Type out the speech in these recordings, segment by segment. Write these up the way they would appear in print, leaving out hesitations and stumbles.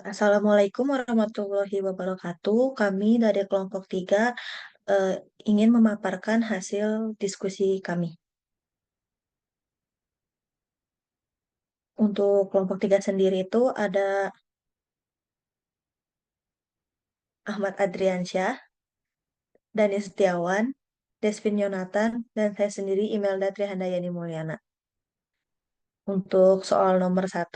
Assalamualaikum warahmatullahi wabarakatuh. Kami dari kelompok 3 eh, ingin memaparkan hasil diskusi kami. Untuk kelompok 3 sendiri itu ada Ahmad Adriansyah, Dani Setiawan, Desvin Yonatan, dan saya sendiri Imelda Trihandayani Mulyana. Untuk soal nomor 1,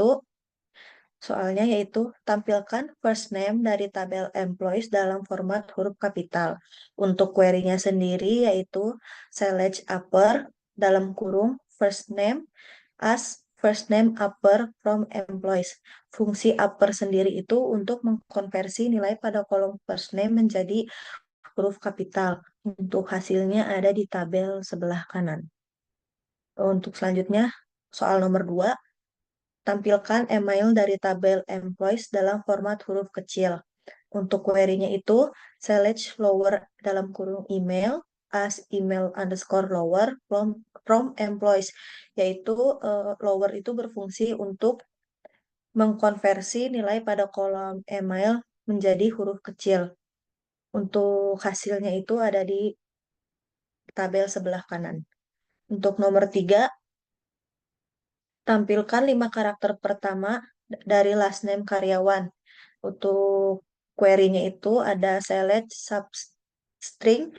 soalnya yaitu tampilkan first name dari tabel employees dalam format huruf kapital. Untuk query-nya sendiri yaitu select upper dalam kurung first name as first name upper from employees. Fungsi upper sendiri itu untuk mengkonversi nilai pada kolom first name menjadi huruf kapital. Untuk hasilnya ada di tabel sebelah kanan. Untuk selanjutnya, soal nomor 2, tampilkan email dari tabel employees dalam format huruf kecil. Untuk query-nya itu, select lower dalam kurung email as email underscore lower from employees, yaitu lower itu berfungsi untuk mengkonversi nilai pada kolom email menjadi huruf kecil. Untuk hasilnya itu ada di tabel sebelah kanan. Untuk nomor 3, tampilkan 5 karakter pertama dari last name karyawan. Untuk query-nya itu ada select substring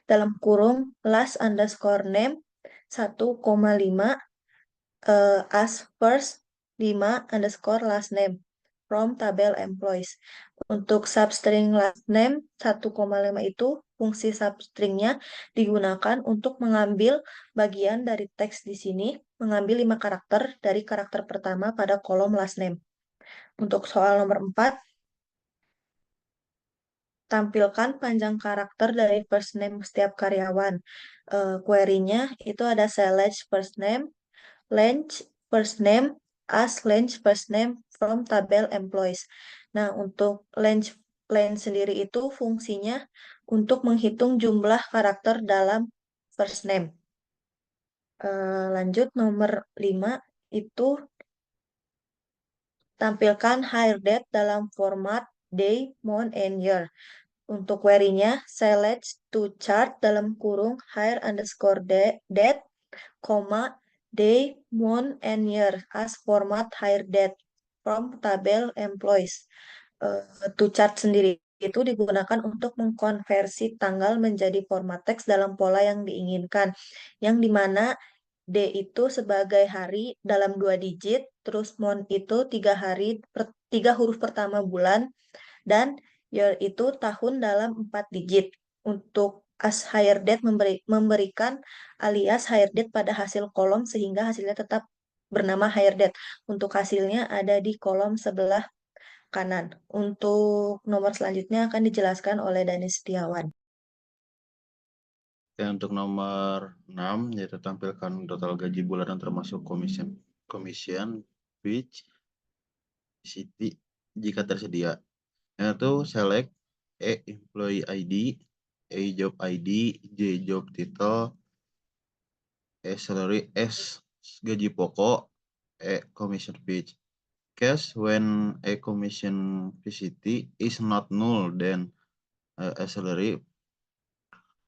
dalam kurung last underscore name 1,5 as first 5 underscore last name from tabel employees. Untuk substring last name 1,5 itu fungsi substringnya digunakan untuk mengambil bagian dari teks di sini, mengambil 5 karakter dari karakter pertama pada kolom last name. Untuk soal nomor 4, tampilkan panjang karakter dari first name setiap karyawan. Query-nya itu ada select first name, length first name, as length first name from tabel employees. Nah, untuk length sendiri itu fungsinya untuk menghitung jumlah karakter dalam first name. Lanjut nomor 5 itu tampilkan hire date dalam format day, month, and year. Untuk query-nya, select to chart dalam kurung hire underscore date, day, month, and year as format hire date from tabel employees. To chart sendiri itu digunakan untuk mengkonversi tanggal menjadi format teks dalam pola yang diinginkan, yang dimana D itu sebagai hari dalam 2 digit, terus month itu 3 huruf pertama bulan, dan year itu tahun dalam 4 digit. Untuk as higher date memberikan alias higher date pada hasil kolom sehingga hasilnya tetap bernama higher date. Untuk hasilnya ada di kolom sebelah kanan. Untuk nomor selanjutnya akan dijelaskan oleh Dani Setiawan. Untuk nomor 6, yaitu tampilkan total gaji bulanan termasuk commission, which city jika tersedia. Yaitu select E employee ID, A job ID, J job title, E salary, S gaji pokok, E commission pitch. Case when a commission VCT is not null, then a salary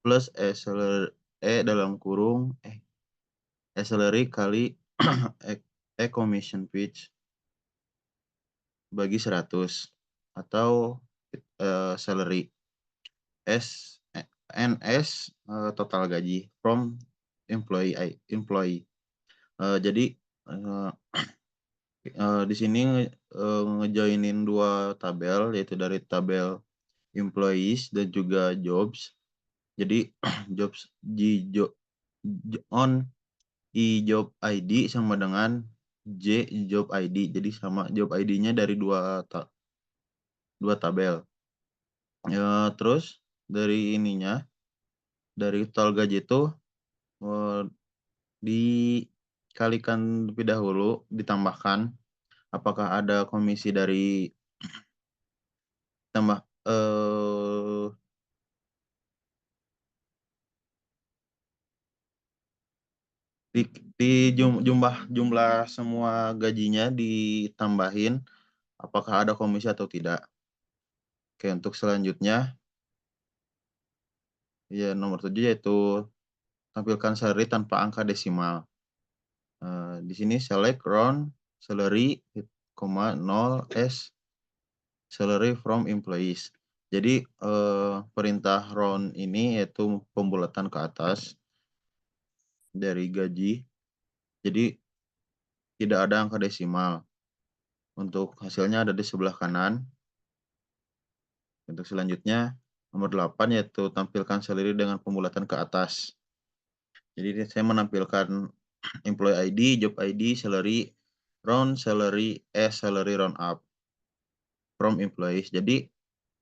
plus E dalam kurung salary kali commission pitch bagi 100 atau salary NS total gaji from employee. Jadi di sini ngejoinin 2 tabel, yaitu dari tabel employees dan juga jobs. Jadi jobs on I job ID sama dengan J job ID. Jadi sama job ID-nya dari dua tabel. Terus dari dari total gaji itu dikalikan lebih dahulu, ditambahkan apakah ada komisi dari tambah di jumlah semua gajinya ditambahin apakah ada komisi atau tidak. Oke, untuk selanjutnya, ya nomor 7 yaitu tampilkan salary tanpa angka desimal. Di sini select round salary, 0 S salary from employees. Jadi perintah round ini yaitu pembulatan ke atas dari gaji. Jadi tidak ada angka desimal. Untuk hasilnya ada di sebelah kanan. Untuk selanjutnya nomor 8 yaitu tampilkan salary dengan pembulatan ke atas. Jadi saya menampilkan employee ID, job ID, salary, round salary, salary round up from employees. Jadi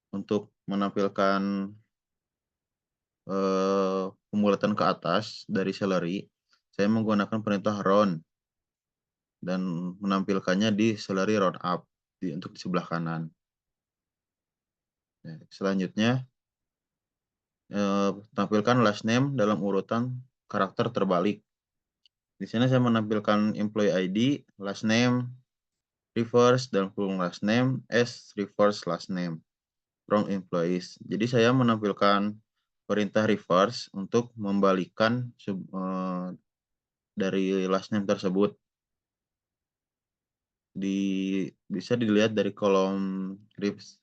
untuk menampilkan pembulatan ke atas dari salary, saya menggunakan perintah round dan menampilkannya di salary round up untuk di sebelah kanan. Selanjutnya tampilkan last name dalam urutan karakter terbalik. Di sini saya menampilkan employee ID, last name, reverse, dan kurung last name, reverse last name from employees. Jadi saya menampilkan perintah reverse untuk membalikan dari last name tersebut. Bisa dilihat dari kolom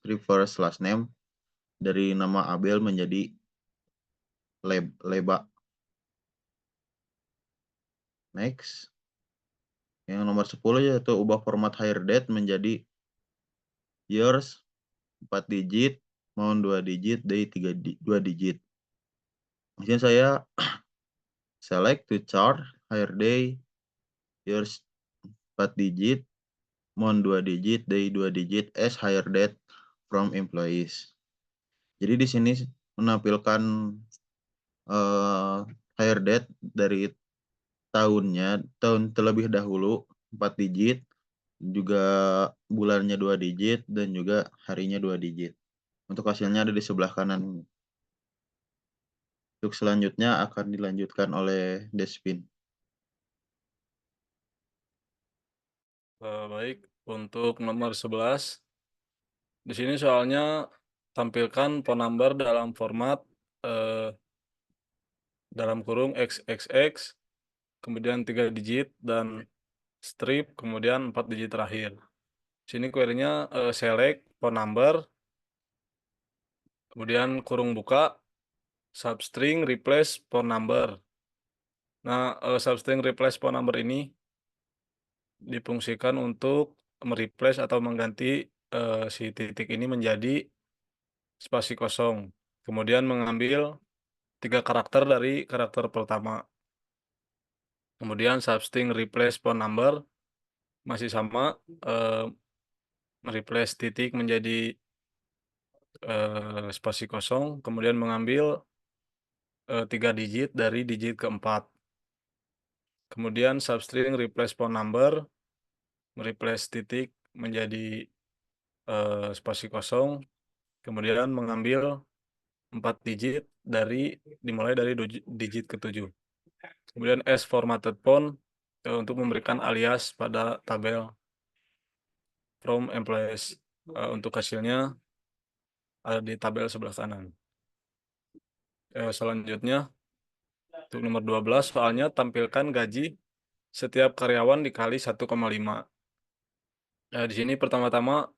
reverse last name dari nama Abel menjadi Leba. Next. Yang nomor 10 yaitu ubah format hire date menjadi years 4 digit, month 2 digit, day 2 digit. Di sini saya select to chart hire day, years 4 digit, month 2 digit, day 2 digit as hire date from employees. Jadi di sini menampilkan hire date dari tahun terlebih dahulu 4 digit, juga bulannya 2 digit, dan juga harinya 2 digit. Untuk hasilnya ada di sebelah kanan. Untuk selanjutnya akan dilanjutkan oleh Despin. Baik, untuk nomor 11, di sini soalnya tampilkan phone number dalam format dalam kurung XXX, kemudian 3 digit, dan strip, kemudian 4 digit terakhir. Sini query-nya select phone number, kemudian kurung buka, substring replace phone number. Nah, substring replace phone number ini difungsikan untuk mereplace atau mengganti si titik ini menjadi spasi kosong. Kemudian mengambil 3 karakter dari karakter pertama. Kemudian substring replace phone number masih sama, mereplace titik menjadi spasi kosong, kemudian mengambil 3 digit dari digit keempat. Kemudian substring replace phone number, mereplace titik menjadi spasi kosong, kemudian mengambil 4 digit dimulai dari digit ke-7. Kemudian as formatted phone untuk memberikan alias pada tabel from employees. Untuk hasilnya ada di tabel sebelah kanan. Selanjutnya untuk nomor 12 soalnya tampilkan gaji setiap karyawan dikali 1,5. Di sini pertama-tama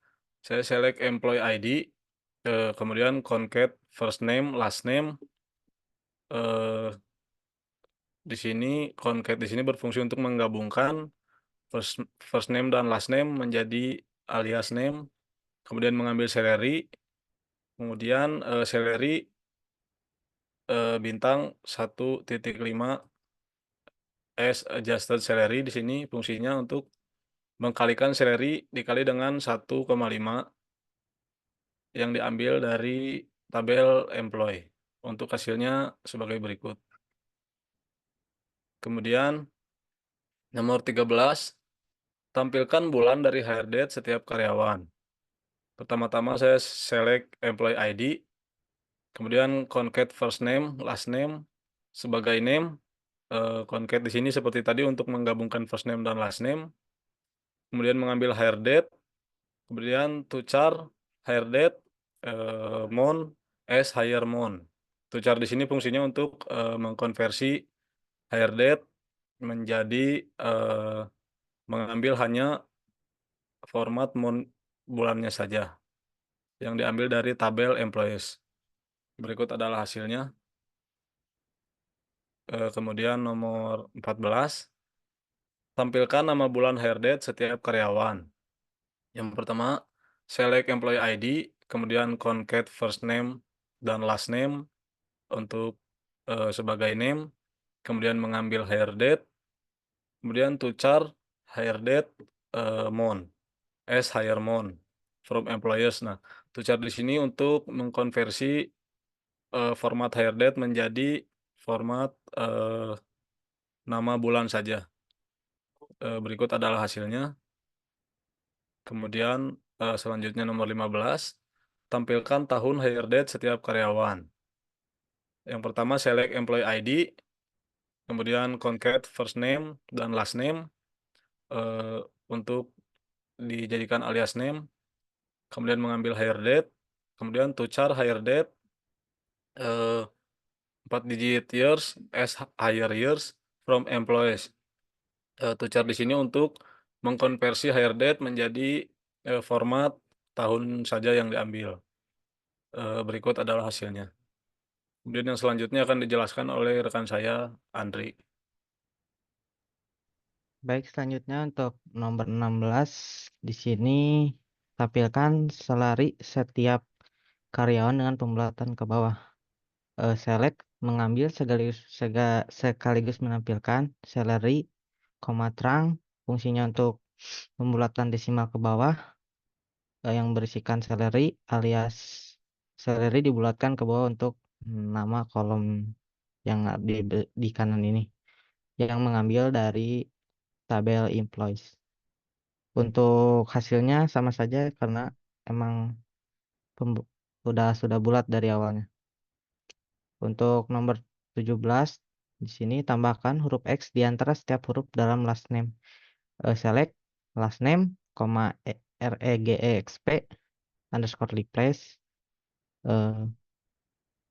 saya select employee ID, kemudian concat first name, last name. Di sini concat di sini berfungsi untuk menggabungkan first name dan last name menjadi alias name, kemudian mengambil salary, kemudian salary bintang 1.5 as adjusted salary. Di sini fungsinya untuk mengkalikan salary dikali dengan 1,5 yang diambil dari tabel employee. Untuk hasilnya sebagai berikut. Kemudian nomor 13, tampilkan bulan dari hire date setiap karyawan. Pertama-tama saya select employee ID, kemudian concat first name, last name sebagai name. Concat di sini seperti tadi untuk menggabungkan first name dan last name. Kemudian mengambil hire date, Kemudian to char hire date month as hire month. To char di sini fungsinya untuk mengkonversi hire date menjadi mengambil hanya format month bulannya saja yang diambil dari tabel employees. Berikut adalah hasilnya. Kemudian nomor 14, tampilkan nama bulan hire date setiap karyawan. Yang pertama, select employee ID, kemudian concat first name dan last name untuk sebagai name, kemudian mengambil hire date, kemudian to char hire date month as hire month from employers. Nah, to char di sini untuk mengkonversi format hire date menjadi format nama bulan saja. Berikut adalah hasilnya. Kemudian selanjutnya nomor 15, tampilkan tahun hire date setiap karyawan. Yang pertama select employee ID, kemudian concat first name dan last name untuk dijadikan alias name, kemudian mengambil hire date, kemudian to char hire date 4 digit years as hire years from employees. To char di sini untuk mengkonversi hire date menjadi format tahun saja yang diambil. Berikut adalah hasilnya. Kemudian yang selanjutnya akan dijelaskan oleh rekan saya, Andri. Baik, selanjutnya untuk nomor 16 di sini tampilkan salary setiap karyawan dengan pembulatan ke bawah. Select mengambil sekaligus menampilkan salary, koma terang, fungsinya untuk pembulatan desimal ke bawah yang berisikan salary alias salary dibulatkan ke bawah untuk nama kolom yang di kanan ini yang mengambil dari tabel employees. Untuk hasilnya sama saja karena emang sudah bulat dari awalnya. Untuk nomor 17 di sini tambahkan huruf X di antara setiap huruf dalam last name. Select last name, regexp underscore replace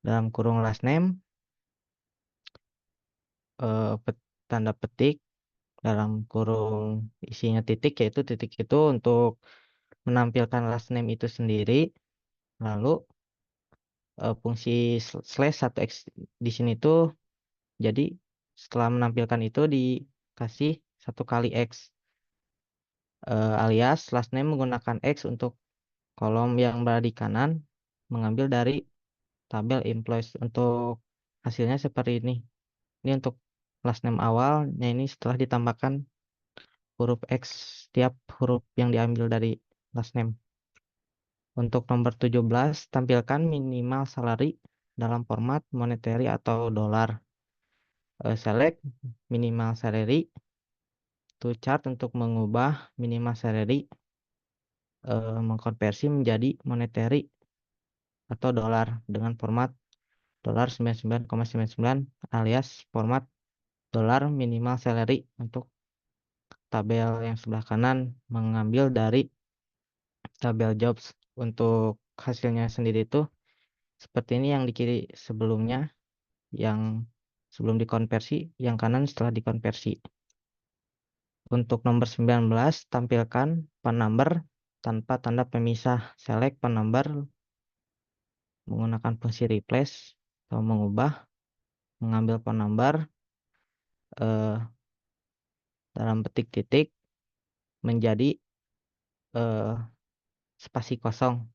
dalam kurung last name tanda petik dalam kurung isinya titik, yaitu titik itu untuk menampilkan last name itu sendiri. Lalu fungsi slash 1x di sini tuh jadi setelah menampilkan itu dikasih 1 kali X alias last name menggunakan X untuk kolom yang berada di kanan mengambil dari tabel employees. Untuk hasilnya seperti ini. Ini untuk last name awalnya, ini setelah ditambahkan huruf X setiap huruf yang diambil dari last name. Untuk nomor 17, tampilkan minimal salary dalam format monetary atau dolar. Select minimal salary, to chart untuk mengubah minimal salary mengkonversi menjadi monetary atau dolar dengan format dolar 99,99 alias format dolar minimal salary. Untuk tabel yang sebelah kanan mengambil dari tabel jobs. Untuk hasilnya sendiri itu seperti ini, yang di kiri sebelumnya, yang sebelum dikonversi, yang kanan setelah dikonversi. Untuk nomor 19, tampilkan phone number tanpa tanda pemisah. Select phone number menggunakan fungsi replace atau mengubah, mengambil phone number dalam petik titik menjadi spasi kosong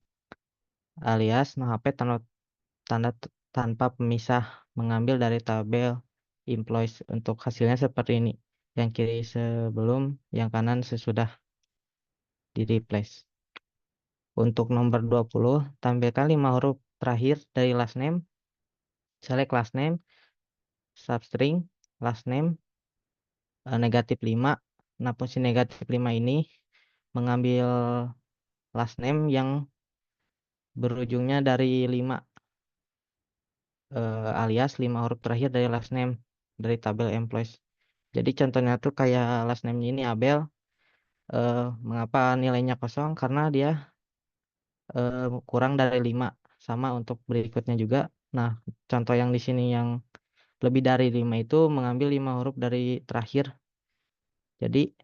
alias no HP tanda tanpa pemisah, mengambil dari tabel employees. Untuk hasilnya seperti ini, yang kiri sebelum, yang kanan sesudah di replace. Untuk nomor 20, tampilkan 5 huruf terakhir dari last name. Select last name, substring last name negatif 5. Nah, fungsi negatif 5 ini mengambil last name yang berujungnya dari 5 alias 5 huruf terakhir dari last name dari tabel employees. Jadi contohnya tuh kayak last name ini Abel, Mengapa nilainya kosong? Karena dia kurang dari 5. Sama untuk berikutnya juga. Nah, contoh yang di sini yang lebih dari 5 itu mengambil 5 huruf dari terakhir. Jadi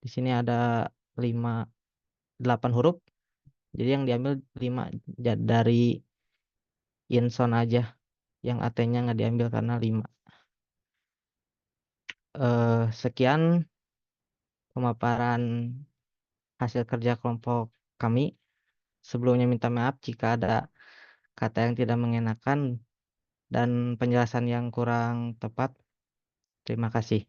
di sini ada 8 huruf. Jadi yang diambil 5 dari Inson aja. Yang AT-nya nggak diambil karena 5. Sekian pemaparan hasil kerja kelompok kami. Sebelumnya minta maaf jika ada kata yang tidak mengenakan dan penjelasan yang kurang tepat. Terima kasih.